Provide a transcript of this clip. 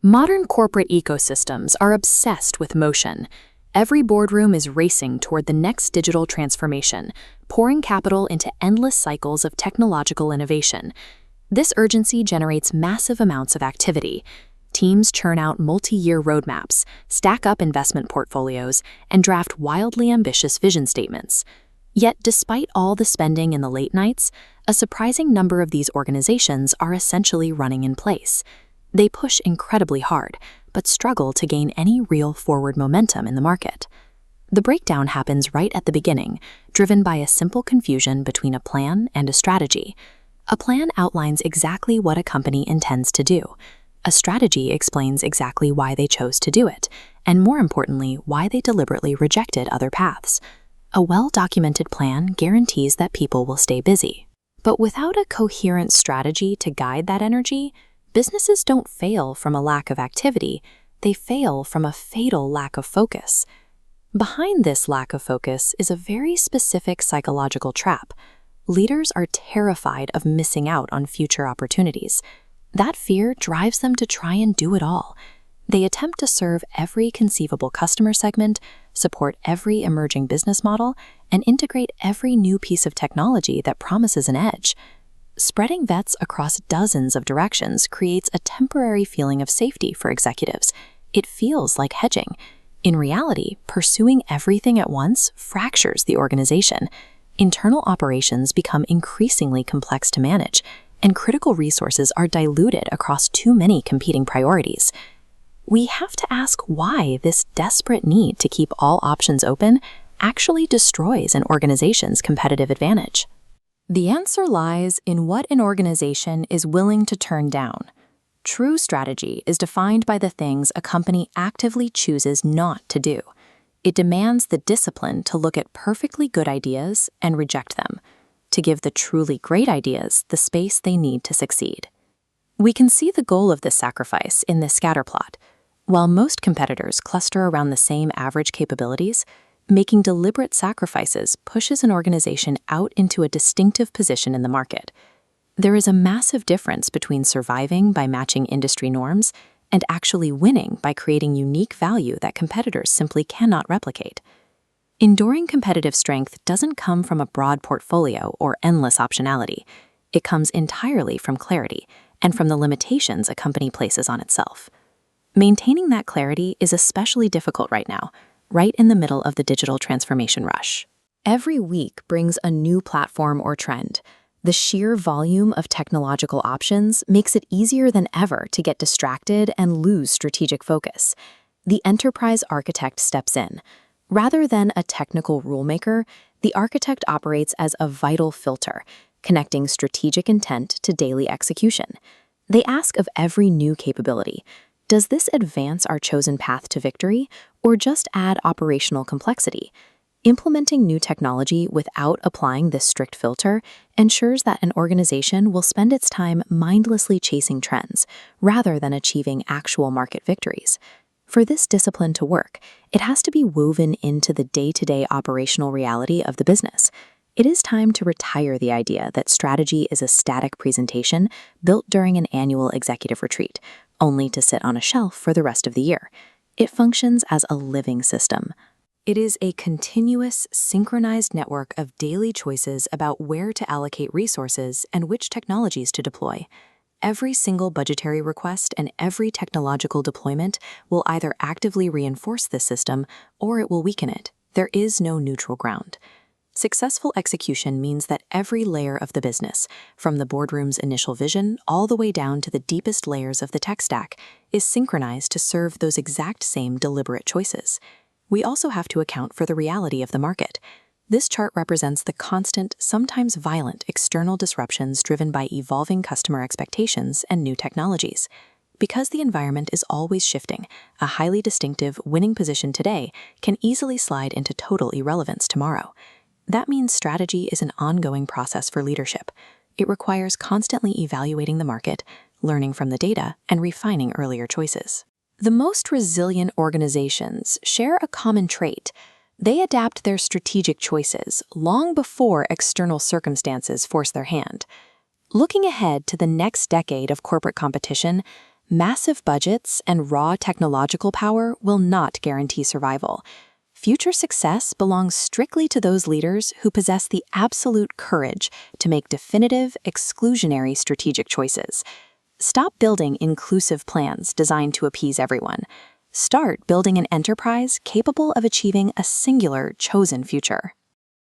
Modern corporate ecosystems are obsessed with motion. Every boardroom is racing toward the next digital transformation, pouring capital into endless cycles of technological innovation. This urgency generates massive amounts of activity. Teams churn out multi-year roadmaps, stack up investment portfolios, and draft wildly ambitious vision statements. Yet, despite all the spending in the late nights, a surprising number of these organizations are essentially running in place. They push incredibly hard, but struggle to gain any real forward momentum in the market. The breakdown happens right at the beginning, driven by a simple confusion between a plan and a strategy. A plan outlines exactly what a company intends to do. A strategy explains exactly why they chose to do it, and more importantly, why they deliberately rejected other paths. A well-documented plan guarantees that people will stay busy. But without a coherent strategy to guide that energy, businesses don't fail from a lack of activity, they fail from a fatal lack of focus. Behind this lack of focus is a very specific psychological trap. Leaders are terrified of missing out on future opportunities. That fear drives them to try and do it all. They attempt to serve every conceivable customer segment, support every emerging business model, and integrate every new piece of technology that promises an edge. Spreading bets across dozens of directions creates a temporary feeling of safety for executives. It feels like hedging. In reality, pursuing everything at once fractures the organization. Internal operations become increasingly complex to manage, and critical resources are diluted across too many competing priorities. We have to ask why this desperate need to keep all options open actually destroys an organization's competitive advantage. The answer lies in what an organization is willing to turn down. True strategy is defined by the things a company actively chooses not to do. It demands the discipline to look at perfectly good ideas and reject them, to give the truly great ideas the space they need to succeed. We can see the goal of this sacrifice in this scatterplot. While most competitors cluster around the same average capabilities, making deliberate sacrifices pushes an organization out into a distinctive position in the market. There is a massive difference between surviving by matching industry norms and actually winning by creating unique value that competitors simply cannot replicate. Enduring competitive strength doesn't come from a broad portfolio or endless optionality. It comes entirely from clarity and from the limitations a company places on itself. Maintaining that clarity is especially difficult right now, right in the middle of the digital transformation rush. Every week brings a new platform or trend. The sheer volume of technological options makes it easier than ever to get distracted and lose strategic focus. The enterprise architect steps in. Rather than a technical rulemaker, the architect operates as a vital filter, connecting strategic intent to daily execution. They ask of every new capability, does this advance our chosen path to victory, or just add operational complexity? Implementing new technology without applying this strict filter ensures that an organization will spend its time mindlessly chasing trends, rather than achieving actual market victories. For this discipline to work, it has to be woven into the day-to-day operational reality of the business. It is time to retire the idea that strategy is a static presentation built during an annual executive retreat, only to sit on a shelf for the rest of the year. It functions as a living system. It is a continuous, synchronized network of daily choices about where to allocate resources and which technologies to deploy. Every single budgetary request and every technological deployment will either actively reinforce this system or it will weaken it. There is no neutral ground. Successful execution means that every layer of the business, from the boardroom's initial vision all the way down to the deepest layers of the tech stack, is synchronized to serve those exact same deliberate choices. We also have to account for the reality of the market. This chart represents the constant, sometimes violent, external disruptions driven by evolving customer expectations and new technologies. Because the environment is always shifting, a highly distinctive, winning position today can easily slide into total irrelevance tomorrow. That means strategy is an ongoing process for leadership. It requires constantly evaluating the market, learning from the data, and refining earlier choices. The most resilient organizations share a common trait. They adapt their strategic choices long before external circumstances force their hand. Looking ahead to the next decade of corporate competition, Massive budgets and raw technological power will not guarantee survival. Future success belongs strictly to those leaders who possess the absolute courage to make definitive, exclusionary strategic choices. Stop building inclusive plans designed to appease everyone. Start building an enterprise capable of achieving a singular, chosen future.